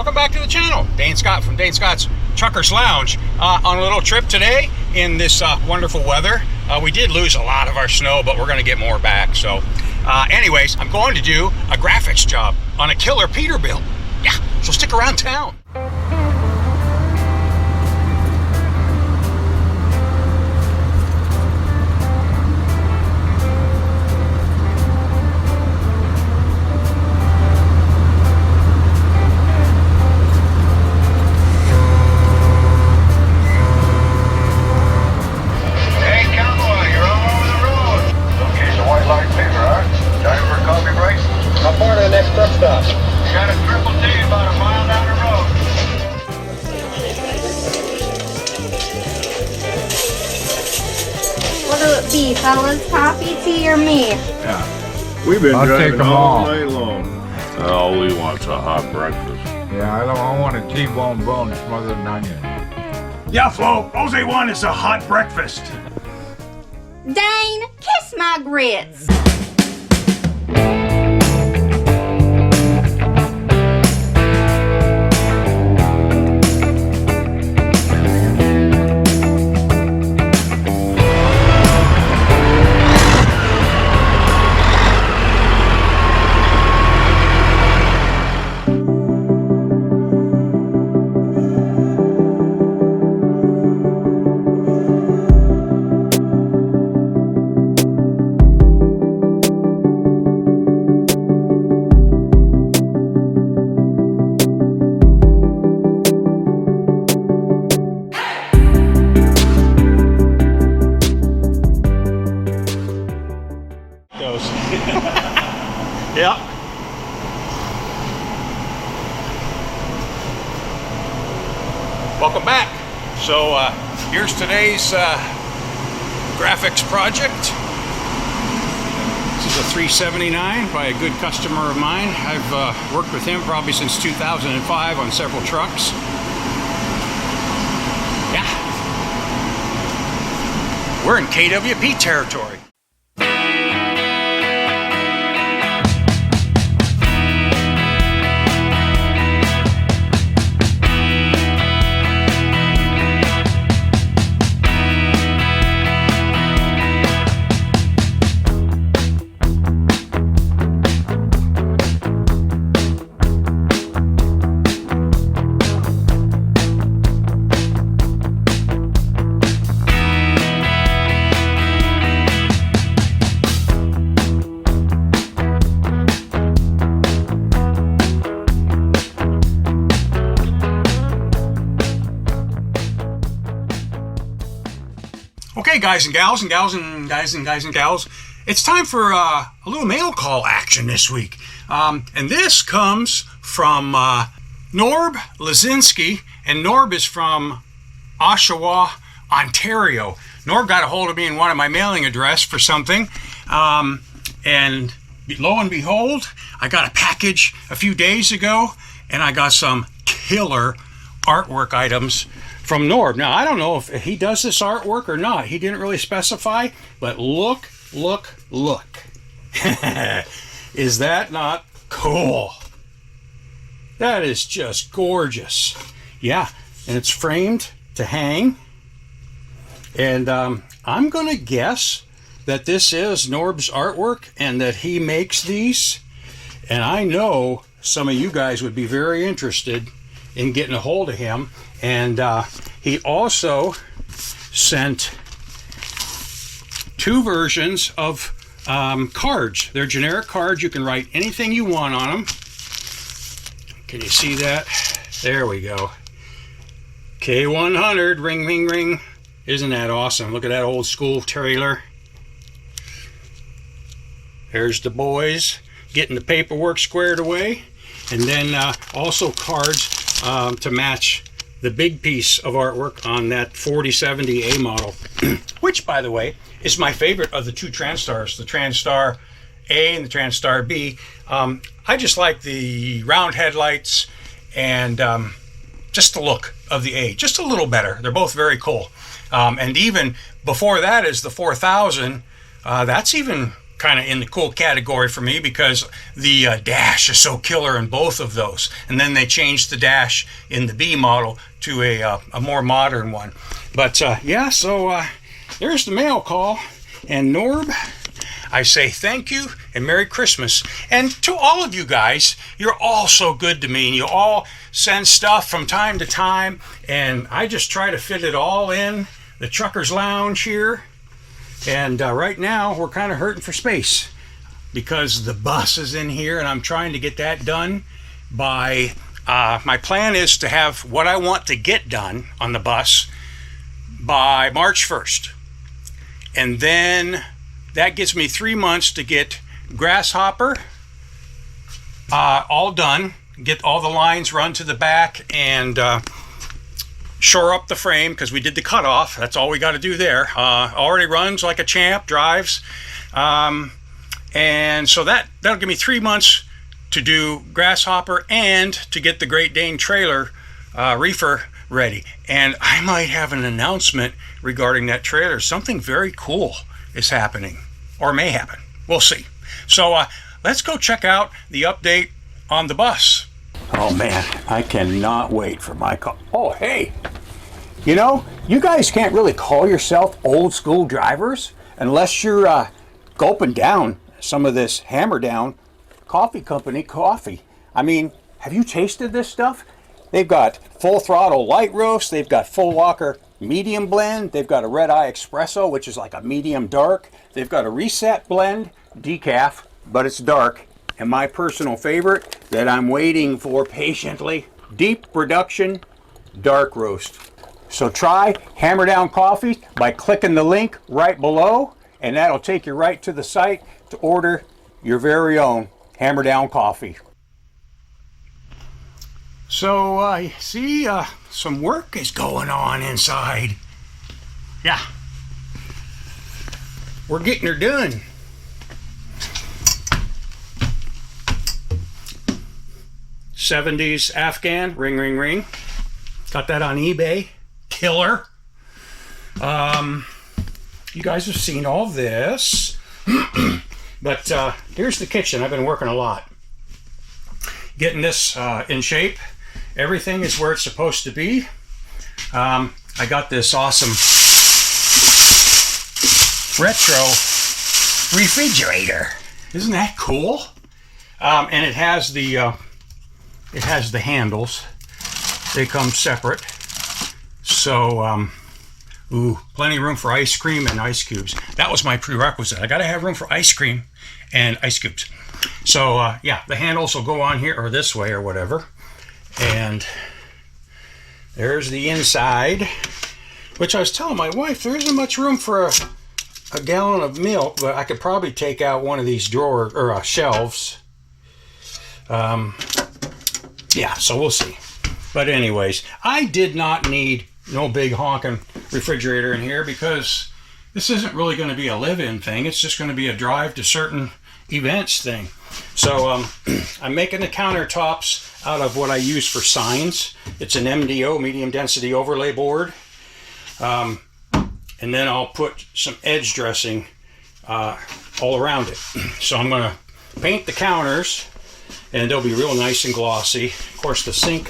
Welcome back to the channel. Dane Scott from Dane Scott's Truckers Lounge. On a little trip today in this wonderful weather. We did lose a lot of our snow, but we're going to get more back. So anyways, I'm going to do a graphics job on a killer Peterbilt. Yeah, so stick around town. Be fellas, coffee, tea, or me? Yeah, we've been driving all night long. All we want's a hot breakfast. Yeah, I want a T-bone bone smothered in onion. Yeah, Flo, all they want is a hot breakfast. Dane, kiss my grits. Yeah. Welcome back. So here's today's graphics project. This is a 379 by a good customer of mine. I've worked with him probably since 2005 on several trucks. Yeah. We're in KWP territory. Okay, guys and gals and gals and guys and gals, it's time for a little mail call action this week. And this comes from Norb Lazinski, and Norb is from Oshawa, Ontario. Norb got a hold of me in one of my mailing address for something, and lo and behold, I got a package a few days ago, and I got some killer artwork items from Norb. Now, I don't know if he does this artwork or not. He didn't really specify, but look. Is that not cool? That is just gorgeous. Yeah, and it's framed to hang. And I'm going to guess that this is Norb's artwork and that he makes these. And I know some of you guys would be very interested in getting a hold of him. And he also sent two versions of cards. They're generic cards. You can write anything you want on them. Can you see that? There we go. K100, ring, ring, ring. Isn't that awesome? Look at that old school trailer. There's the boys getting the paperwork squared away. And then also cards to match the big piece of artwork on that 4070A model, which, by the way, is my favorite of the two Transtars, the Transtar A and the Transtar B. I just like the round headlights and just the look of the A, just a little better. They're both very cool. And even before that is the 4000. That's even kind of in the cool category for me because the dash is so killer in both of those. And then they changed the dash in the B model to a more modern one. But yeah, so there's the mail call. And Norb, I say thank you and Merry Christmas. And to all of you guys, you're all so good to me, and you all send stuff from time to time, and I just try to fit it all in the Trucker's Lounge here. And right now we're kind of hurting for space because the bus is in here, and I'm trying to get that done by my plan is to have what I want to get done on the bus by March 1st. And then that gives me 3 months to get Grasshopper all done, get all the lines run to the back, and shore up the frame because we did the cutoff. That's all we got to do there. Already runs like a champ, drives. And so that'll give me 3 months to do Grasshopper and to get the Great Dane trailer reefer ready. And I might have an announcement regarding that trailer. Something very cool is happening, or may happen. We'll see. So let's go check out the update on the bus. Oh man, I cannot wait for my call. Oh hey, you know, you guys can't really call yourself old school drivers unless you're gulping down some of this Hammer Down Coffee Company coffee. I mean, have you tasted this stuff? They've got Full Throttle Light Roast, they've got Full Walker Medium Blend, they've got a Red Eye Espresso, which is like a medium dark, they've got a Reset Blend, decaf, but it's dark, and my personal favorite that I'm waiting for patiently, Deep Reduction Dark Roast. So try Hammer Down Coffee by clicking the link right below, and that'll take you right to the site to order your very own Hammer Down Coffee. So I see some work is going on inside. Yeah, we're getting her done. '70s Afghan, ring, ring, ring. Got that on eBay. Killer. You guys have seen all this. But here's the kitchen. I've been working a lot. Getting this in shape. Everything is where it's supposed to be. I got this awesome retro refrigerator. Isn't that cool? And it has the handles. They come separate. So, plenty of room for ice cream and ice cubes. That was my prerequisite. I gotta have room for ice cream and ice cubes. So, yeah, the handles will go on here or this way or whatever. And there's the inside, which I was telling my wife, there isn't much room for a gallon of milk, but I could probably take out one of these drawers or shelves. Yeah, so we'll see. But anyways, I did not need no big honking refrigerator in here because this isn't really going to be a live-in thing. It's just going to be a drive to certain events thing. So I'm making the countertops out of what I use for signs. It's an MDO, medium density overlay board. And then I'll put some edge dressing all around it. So I'm going to paint the counters and they'll be real nice and glossy. Of course, the sink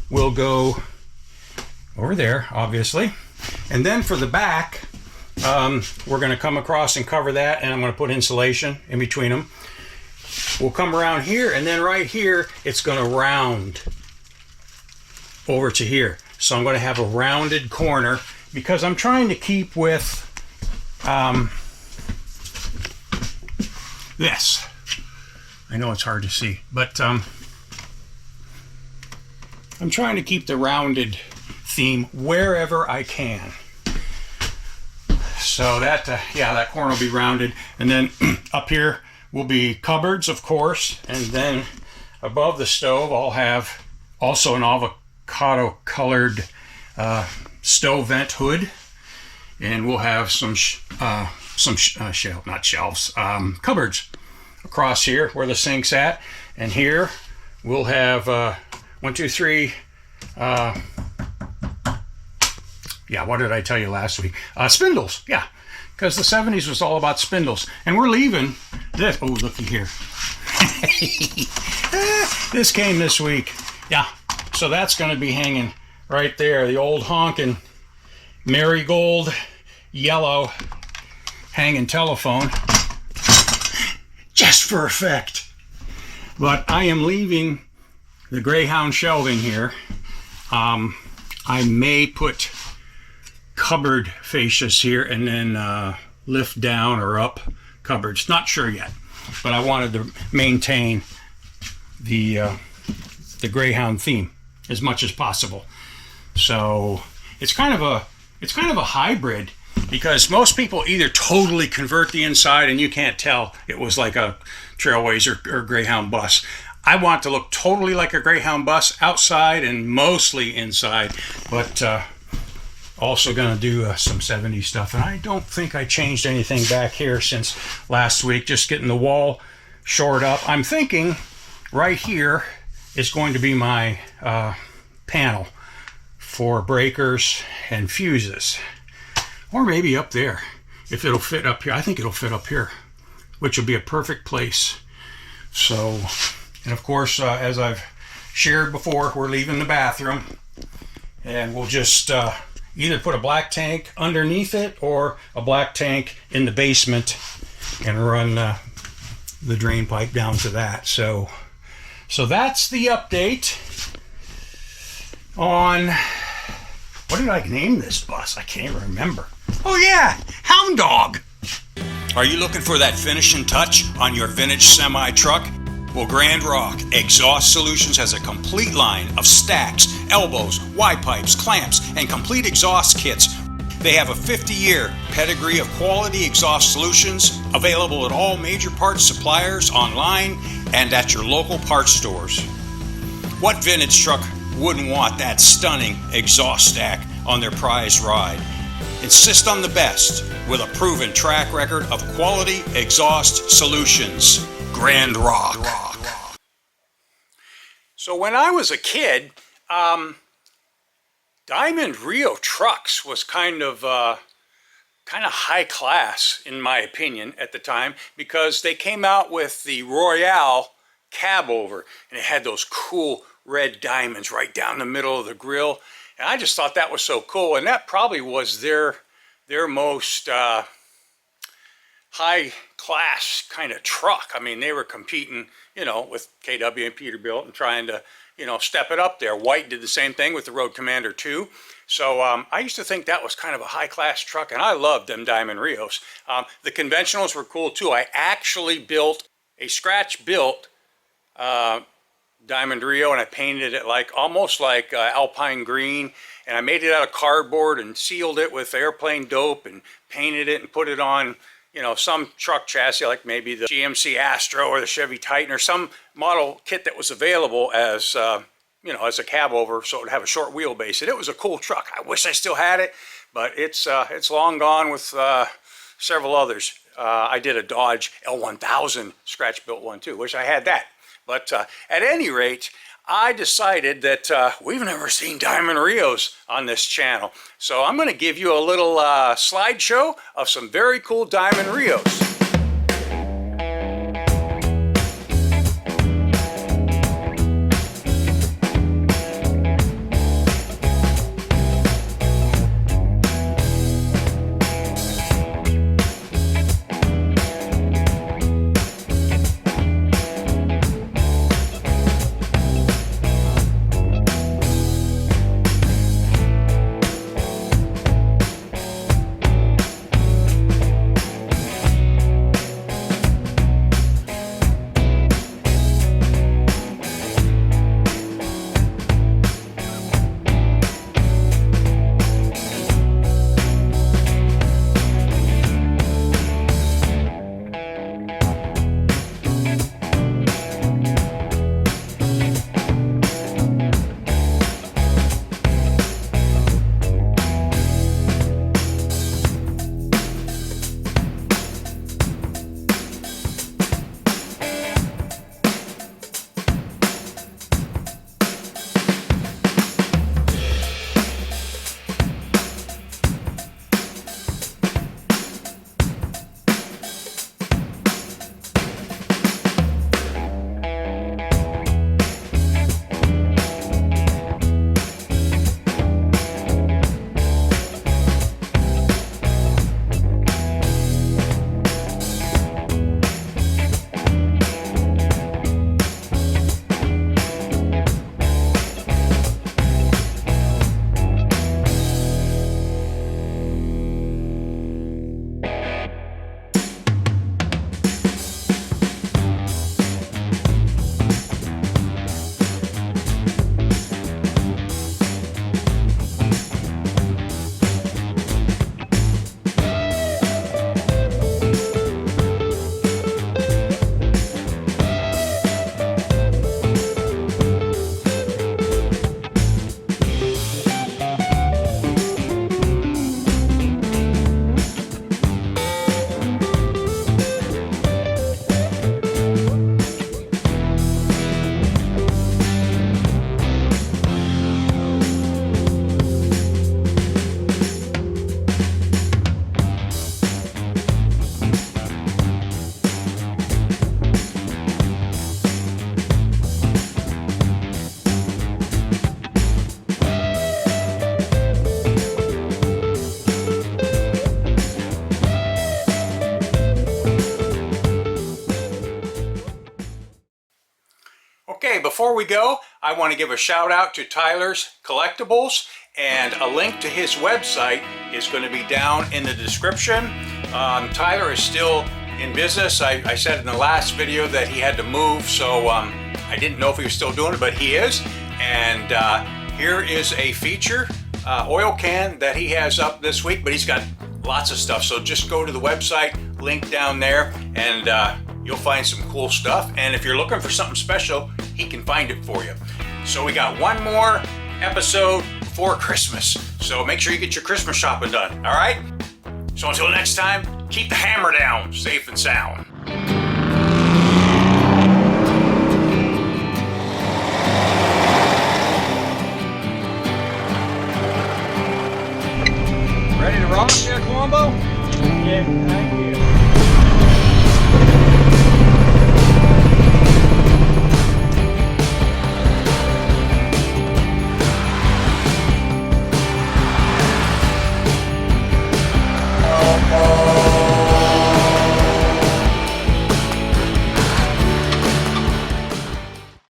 will go over there, obviously. And then for the back, we're going to come across and cover that, and I'm going to put insulation in between them. We'll come around here, and then right here, it's going to round over to here. So I'm going to have a rounded corner because I'm trying to keep with this. I know it's hard to see, but I'm trying to keep the rounded theme wherever I can. So that, yeah, that corner will be rounded. And then up here will be cupboards, of course. And then above the stove, I'll have also an avocado colored stove vent hood. And we'll have some cupboards across here where the sink's at. And here we'll have 1, 2, 3, yeah, what did I tell you last week? Spindles, yeah, because the 70s was all about spindles. And we're leaving this. Oh, looky here. This came this week. Yeah, so that's going to be hanging right there. The old honking marigold yellow hanging telephone. Just for effect. But I am leaving the Greyhound shelving here. I may put cupboard fascias here and then lift down or up cupboards. Not sure yet, but I wanted to maintain the Greyhound theme as much as possible. So it's kind of a hybrid, because most people either totally convert the inside and you can't tell it was like a Trailways or Greyhound bus. I want to look totally like a Greyhound bus outside and mostly inside, but also going to do some 70s stuff. And I don't think I changed anything back here since last week, just getting the wall shored up. I'm thinking right here is going to be my panel for breakers and fuses. Or maybe up there, if it'll fit up here. I think it'll fit up here, which will be a perfect place. So, and of course, as I've shared before, we're leaving the bathroom, and we'll just either put a black tank underneath it or a black tank in the basement and run the drain pipe down to that. So that's the update on, what did I name this bus? I can't remember. Oh yeah, Hound Dog. Are you looking for that finishing touch on your vintage semi-truck? Well, Grand Rock Exhaust Solutions has a complete line of stacks, elbows, Y-pipes, clamps, and complete exhaust kits. They have a 50-year pedigree of quality exhaust solutions available at all major parts suppliers, online, and at your local parts stores. What vintage truck wouldn't want that stunning exhaust stack on their prized ride? Insist on the best with a proven track record of quality exhaust solutions. Grand Rock. So when I was a kid, Diamond Rio trucks was kind of high class, in my opinion, at the time, because they came out with the Royale Cabover, and it had those cool red diamonds right down the middle of the grill. And I just thought that was so cool, and that probably was their most high class kind of truck. I mean, they were competing, with KW and Peterbilt and trying to, step it up there. White did the same thing with the Road Commander 2. So I used to think that was kind of a high class truck, and I loved them Diamond Rios. The conventionals were cool too. I actually built a scratch built Diamond Rio, and I painted it almost like Alpine green, and I made it out of cardboard and sealed it with airplane dope and painted it and put it on, some truck chassis, like maybe the GMC Astro or the Chevy Titan or some model kit that was available as as a cab over, so it would have a short wheelbase. And it was a cool truck. I wish I still had it, but it's long gone with several others. I did a Dodge L1000 scratch built one too. Wish I had that. But at any rate, I decided that we've never seen Diamond Rios on this channel. So I'm going to give you a little slideshow of some very cool Diamond Rios. before we go, I want to give a shout out to Tyler's Collectibles, and a link to his website is going to be down in the description. Tyler is still in business. I said in the last video that he had to move, so I didn't know if he was still doing it, but he is. And here is a feature oil can that he has up this week, but he's got lots of stuff. So just go to the website, link down there, and you'll find some cool stuff. And if you're looking for something special, he can find it for you. So we got one more episode before Christmas. So make sure you get your Christmas shopping done, all right? So until next time, keep the hammer down, safe and sound. Ready to rock there, Columbo? Yeah, thank you.